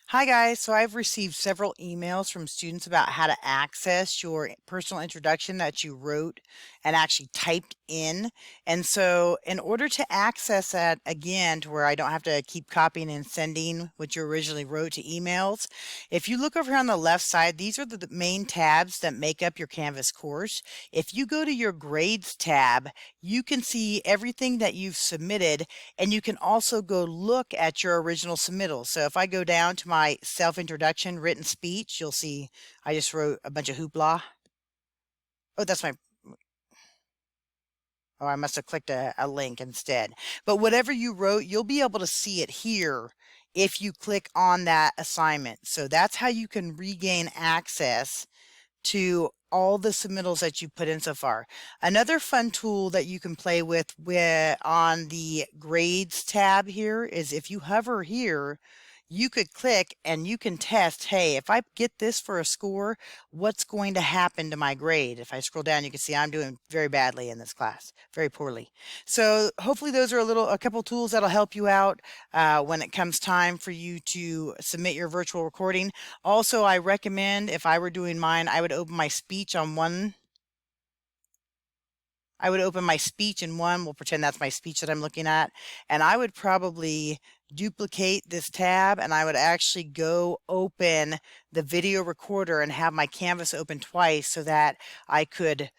Hi guys, so I've received several emails from students about how to access your personal introduction that you wrote and actually typed in. And so in order to access that again to where I don't have to keep copying and sending what you originally wrote to emails, if you look over here on the left side, these are the main tabs that make up your Canvas course. If you go to your grades tab, you can see everything that you've submitted, and you can also go look at your original submittal. So if I go down to my self-introduction written speech, you'll see I just wrote a bunch of hoopla. Oh, that's my, oh, I must have clicked a link instead. But whatever you wrote, you'll be able to see it here if you click on that assignment. So that's how you can regain access to all the submittals that you put in so far. Another fun tool that you can play with on the grades tab here is if you hover here, you could click and you can test, hey, if I get this for a score, what's going to happen to my grade? If I scroll down, you can see I'm doing very badly in this class, very poorly. So hopefully those are a couple tools that'll help you out when it comes time for you to submit your virtual recording. Also, I recommend, if I were doing mine, I would open my speech on one. I would open my speech in one. We'll pretend that's my speech that I'm looking at. And I would probably duplicate this tab, and I would actually go open the video recorder and have my Canvas open twice so that I could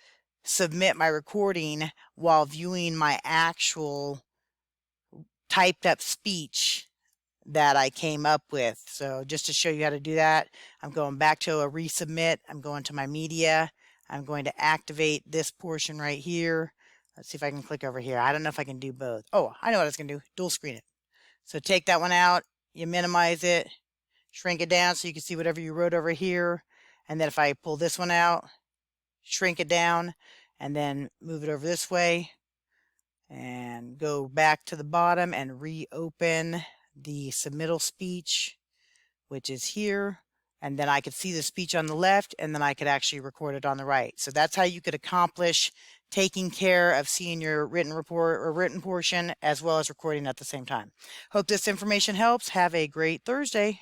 submit my recording while viewing my actual typed up speech that I came up with. So just to show you how to do that, I'm going back to a resubmit. I'm going to my media. I'm going to activate this portion right here. Let's see if I can click over here. I don't know if I can do both. Oh, I know what I was going to do. Dual screen it. So take that one out. You minimize it, shrink it down so you can see whatever you wrote over here. And then if I pull this one out, shrink it down, and then move it over this way and go back to the bottom and reopen the submittal speech, which is here. And then I could see the speech on the left, and then I could actually record it on the right. So that's how you could accomplish taking care of seeing your written report or written portion as well as recording at the same time. Hope this information helps. Have a great Thursday.